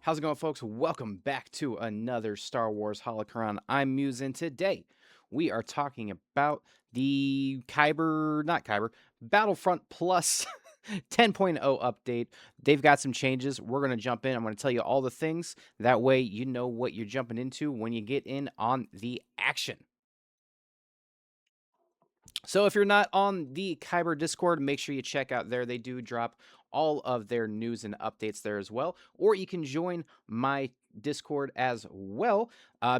How's it going, folks? Welcome back to another Star Wars Holocron. I'm Muse, and today we are talking about the Battlefront Plus 10.0 update. They've got some changes. We're going to jump in. I'm going to tell you all the things. That way, you know what you're jumping into when you get in on the action. So if you're not on the Kyber Discord, make sure you check out there. They do drop all of their news and updates there as well. Or you can join my Discord as well,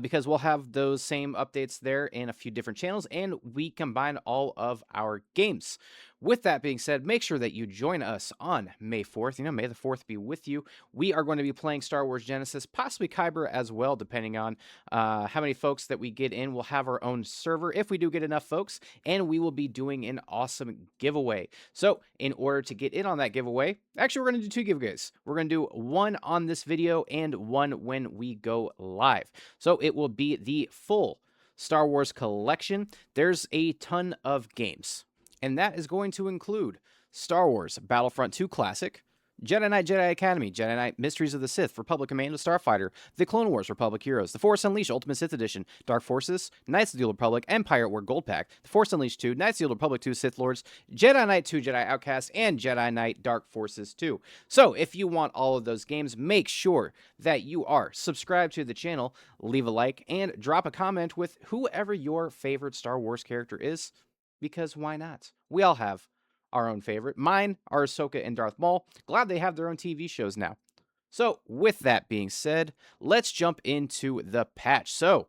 because we'll have those same updates there in a few different channels, and we combine all of our games. With that being said, make sure that you join us on May 4th. May the 4th be with you. We are going to be playing Star Wars Genesis, possibly Kyber as well, depending on how many folks that we get in. We'll have our own server if we do get enough folks, and we will be doing an awesome giveaway. So in order to get in on that giveaway, actually we're going to do 2 giveaways. We're going to do one on this video and one when we go live. So it will be the full Star Wars collection. There's a ton of games, and that is going to include Star Wars Battlefront 2 Classic, Jedi Knight Jedi Academy, Jedi Knight Mysteries of the Sith, Republic Commando Starfighter, The Clone Wars Republic Heroes, The Force Unleashed Ultimate Sith Edition, Dark Forces, Knights of the Old Republic, Empire War Gold Pack, The Force Unleashed 2, Knights of the Old Republic 2 Sith Lords, Jedi Knight 2 Jedi Outcast, and Jedi Knight Dark Forces 2. So if you want all of those games, make sure that you are subscribed to the channel, leave a like, and drop a comment with whoever your favorite Star Wars character is, because why not? We all have our own favorite. Mine are Ahsoka and Darth Maul. Glad they have their own TV shows now. So with that being said, let's jump into the patch. So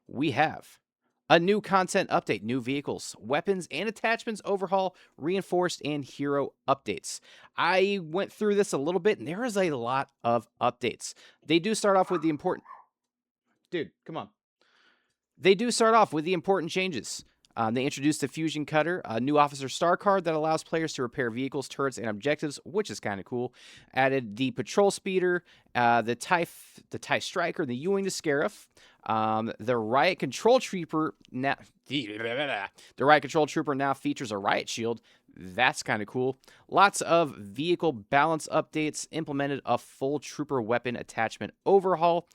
we have a new content update, new vehicles, weapons and attachments overhaul, reinforced, and hero updates. I went through this a little bit, and there is a lot of updates. They do start off with the important... Dude, come on. They do start off with the important changes. They introduced the Fusion Cutter, a new Officer Star card that allows players to repair vehicles, turrets, and objectives, which is kind of cool. Added the Patrol Speeder, the TIE Striker, the U-Wing to Scarif, the Riot Control Trooper. Now, the Riot Control Trooper now features a Riot Shield. That's kind of cool. Lots of vehicle balance updates. Implemented a full Trooper weapon attachment overhaul.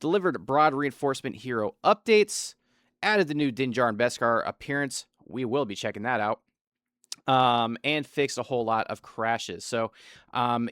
Delivered broad reinforcement hero updates. Added the new Din Djarin Beskar appearance. We will be checking that out. And fixed a whole lot of crashes. So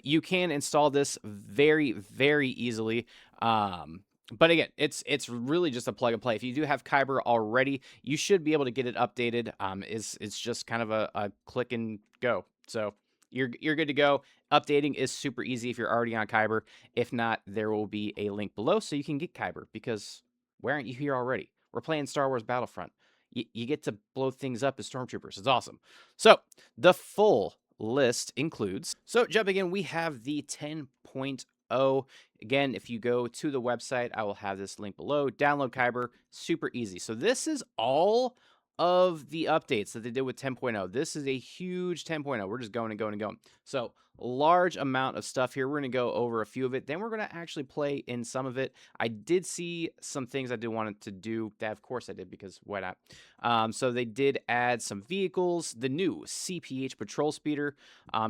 you can install this very, very easily. But again, it's really just a plug and play. If you do have Kyber already, you should be able to get it updated. It's just kind of a click and go. So you're good to go. Updating is super easy if you're already on Kyber. If not, there will be a link below so you can get Kyber, because why aren't you here already? We're playing Star Wars Battlefront. You get to blow things up as stormtroopers. It's awesome. So the full list includes... So jumping in, we have the 10.0. Again, if you go to the website, I will have this link below. Download Kyber, super easy. So this is all of the updates that they did with 10.0. This is a huge 10.0. We're just going and going and going. So large amount of stuff here. We're going to go over a few of it. Then we're going to actually play in some of it. I did see some things I did want to do. That, of course I did, because why not? So they did add some vehicles. The new CPH Patrol Speeder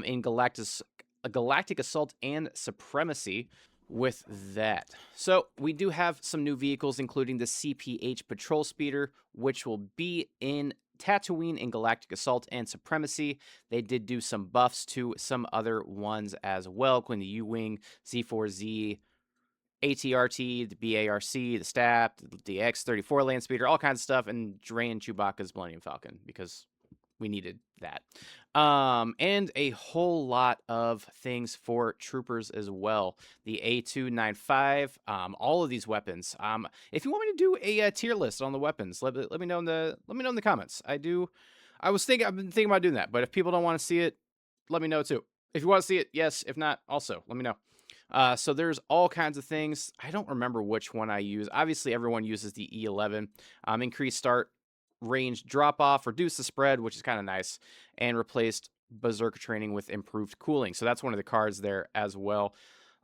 in Galactic Assault and Supremacy. With that, so we do have some new vehicles, including the CPH Patrol Speeder, which will be in Tatooine in Galactic Assault and Supremacy. They did do some buffs to some other ones as well, including the U-Wing, Z4Z, ATRT, the BARC, the STAP, the X-34 Land Speeder, all kinds of stuff, and Drain Chewbacca's Millennium Falcon, because we needed that. And a whole lot of things for troopers as well. The A295, all of these weapons. If you want me to do a tier list on the weapons, let me know in the comments. I've been thinking about doing that, but if people don't want to see it, let me know too. If you want to see it, yes. If not, also let me know. So there's all kinds of things. I don't remember which one I use. Obviously, everyone uses the E11. Increased start range drop off, reduce the spread, which is kind of nice, and replaced Berserker training with improved cooling. So that's one of the cards there as well.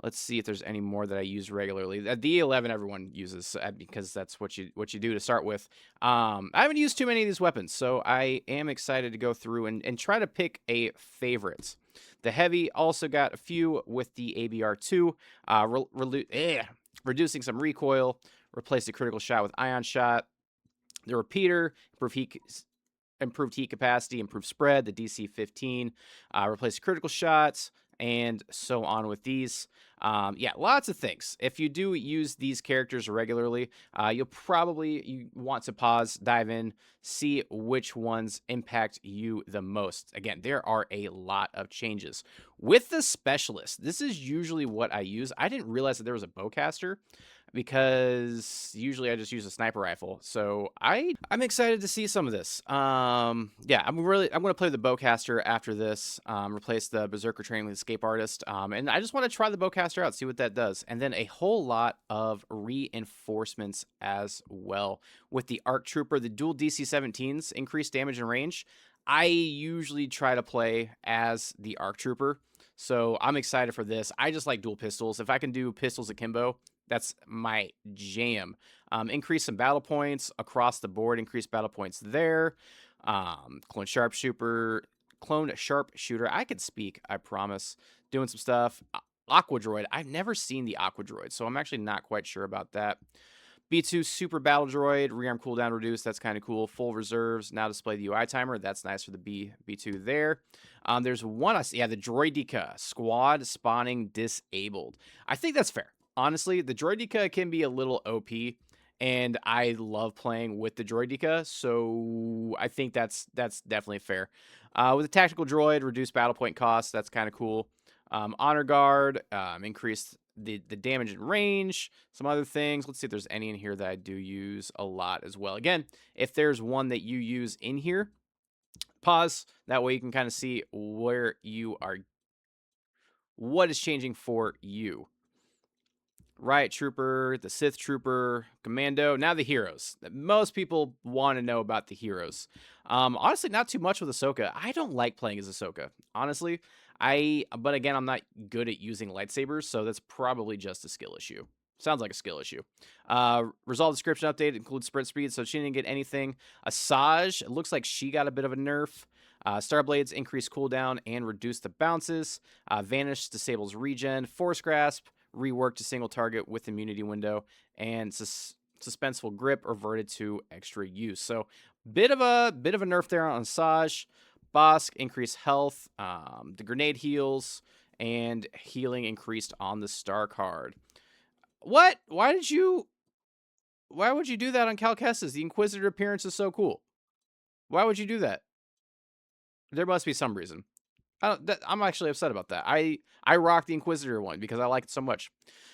Let's see if there's any more that I use regularly. The E11 everyone uses, because that's what you do to start with. I haven't used too many of these weapons, so I am excited to go through and try to pick a favorite. The heavy also got a few with the ABR2, reducing some recoil, replaced the critical shot with ion shot. The repeater, improved heat capacity, improved spread, the DC 15, replaced critical shots, and so on with these. Yeah, lots of things. If you do use these characters regularly, you want to pause, dive in, see which ones impact you the most. Again, there are a lot of changes. With the specialist, this is usually what I use. I didn't realize that there was a bowcaster because usually I just use a sniper rifle. So I'm excited to see some of this. Yeah, I'm gonna play the bowcaster after this. Replace the berserker training with escape artist. And I just want to try the bowcaster out, see what that does, and then a whole lot of reinforcements as well with the arc trooper. The dual DC 17s increase damage and range. I usually try to play as the arc trooper. So I'm excited for this. I just like dual pistols. If I can do pistols akimbo, that's my jam. Increase some battle points across the board. Increase battle points there. Clone sharpshooter. I can speak. I promise. Doing some stuff. Aqua droid. I've never seen the aqua droid, so I'm actually not quite sure about that. B2 Super Battle Droid, rearm cooldown reduced. That's kind of cool. Full reserves. Now display the UI timer. That's nice for the B2 there. There's one, yeah, the Droidica. Squad spawning disabled. I think that's fair. Honestly, the Droidica can be a little OP, and I love playing with the Droidica, so I think that's definitely fair. With a tactical droid, reduced battle point cost. That's kind of cool. Honor Guard, increased the damage and range, some other things. Let's see if there's any in here that I do use a lot as well. Again, if there's one that you use in here, pause. That way you can kind of see where you are, what is changing for you. Riot Trooper, the Sith Trooper, Commando, now the heroes. Most people want to know about the heroes. Honestly, not too much with Ahsoka. I don't like playing as Ahsoka, honestly. But again, I'm not good at using lightsabers, so that's probably just a skill issue. Sounds like a skill issue. Resolve description update includes sprint speed, so she didn't get anything. Asajj, it looks like she got a bit of a nerf. Starblades increase cooldown and reduce the bounces. Vanish disables regen. Force grasp reworked to single target with immunity window, and suspenseful grip reverted to extra use. So bit of a nerf there on Asajj. Bosk increased health. The grenade heals, and healing increased on the star card. What? Why would you do that on Cal Kestis? The Inquisitor appearance is so cool. Why would you do that? There must be some reason. I'm actually upset about that. I rock the Inquisitor one because I like it so much.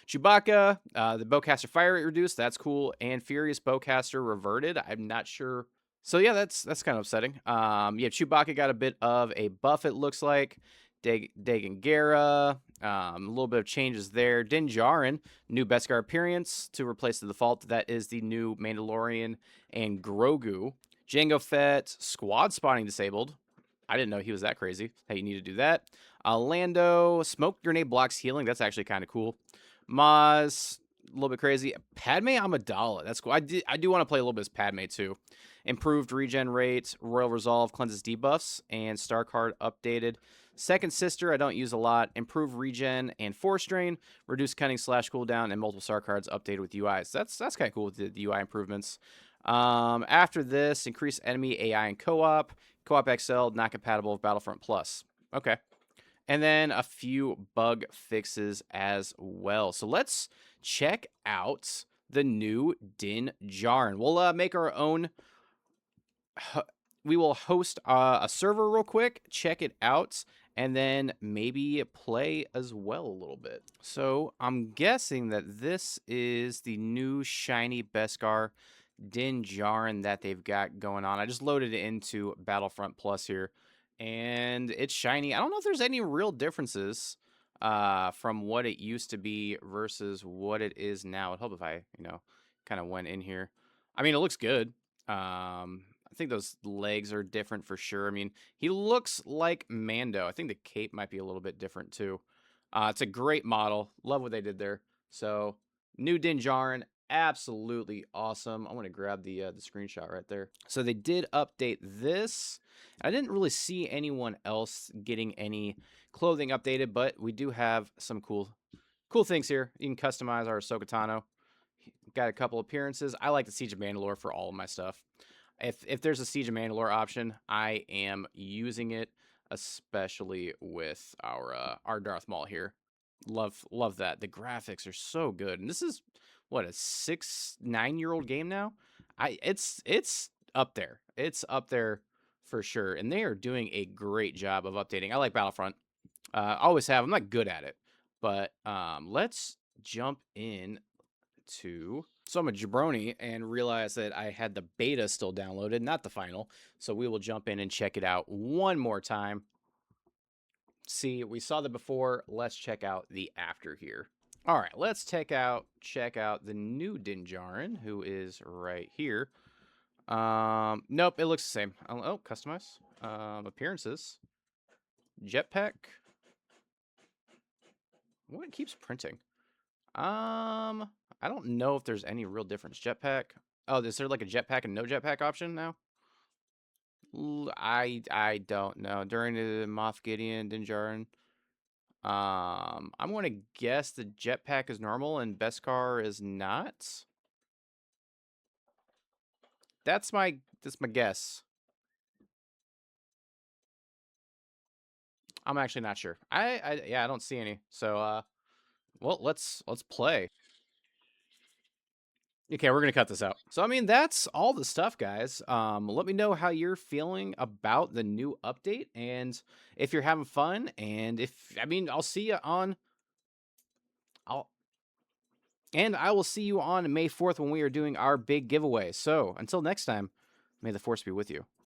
Chewbacca, the bowcaster fire rate reduced. That's cool. And Furious bowcaster reverted. I'm not sure. So yeah, that's kind of upsetting. Yeah, Chewbacca got a bit of a buff. It looks like Dagan Gera. A little bit of changes there. Din Djarin, new Beskar appearance to replace the default. That is the new Mandalorian and Grogu. Jango Fett, squad spawning disabled. I didn't know he was that crazy. Hey, you need to do that. Lando, smoke grenade blocks healing. That's actually kind of cool. Maz, a little bit crazy. Padme Amidala. That's cool. I do want to play a little bit as Padme too. Improved regen rate. Royal Resolve cleanses debuffs. And Star Card updated. Second Sister, I don't use a lot. Improved regen and Force Drain. Reduced cunning / cooldown. And multiple Star Cards updated with UIs. That's kind of cool with the UI improvements. After this, increase enemy AI and co-op. Co-op XL, not compatible with Battlefront Plus. Okay. And then a few bug fixes as well. So let's check out the new Din Djarin. We'll make our own. We will host a server real quick, check it out, and then maybe play as well a little bit. So I'm guessing that this is the new shiny Beskar Din Djarin that they've got going on. I just loaded it into Battlefront Plus here, and it's shiny. I don't know if there's any real differences from what it used to be versus what it is now. I'd hope if I, kind of went in here. I mean, it looks good. I think those legs are different for sure. I mean, he looks like Mando. I think the cape might be a little bit different too. It's a great model. Love what they did there. So, new Din Djarin absolutely awesome. I want to grab the screenshot right there. So they did update this. I didn't really see anyone else getting any clothing updated, but we do have some cool things here. You can customize our Ahsoka Tano. Got a couple appearances. I like the Siege of Mandalore for all of my stuff. If there's a Siege of Mandalore option, I am using it, especially with our Darth Maul here. Love that. The graphics are so good, and this is what, a 9-year-old game now. It's up there. It's up there for sure, and they are doing a great job of updating. I like Battlefront. Always have. I'm not good at it, but let's jump in to. So I'm a jabroni and realized that I had the beta still downloaded, not the final. So we will jump in and check it out one more time. See, we saw the before. Let's check out the after here. All right, let's check out the new Din Djarin, who is right here. Nope, it looks the same. Oh, customize. Appearances. Jetpack. What, it keeps printing? I don't know if there's any real difference. Jetpack. Oh, is there like a jetpack and no jetpack option now? I don't know. During the Moff Gideon, Din Djarin. I'm gonna guess the jetpack is normal and Beskar is not. That's my guess. I'm actually not sure. Yeah, I don't see any. So well, let's play. Okay, we're gonna cut this out. So I mean, that's all the stuff, guys. Let me know how you're feeling about the new update, and if you're having fun. And if I mean, I'll see you on. I'll and I will see you on May 4th when we are doing our big giveaway. So until next time, may the force be with you.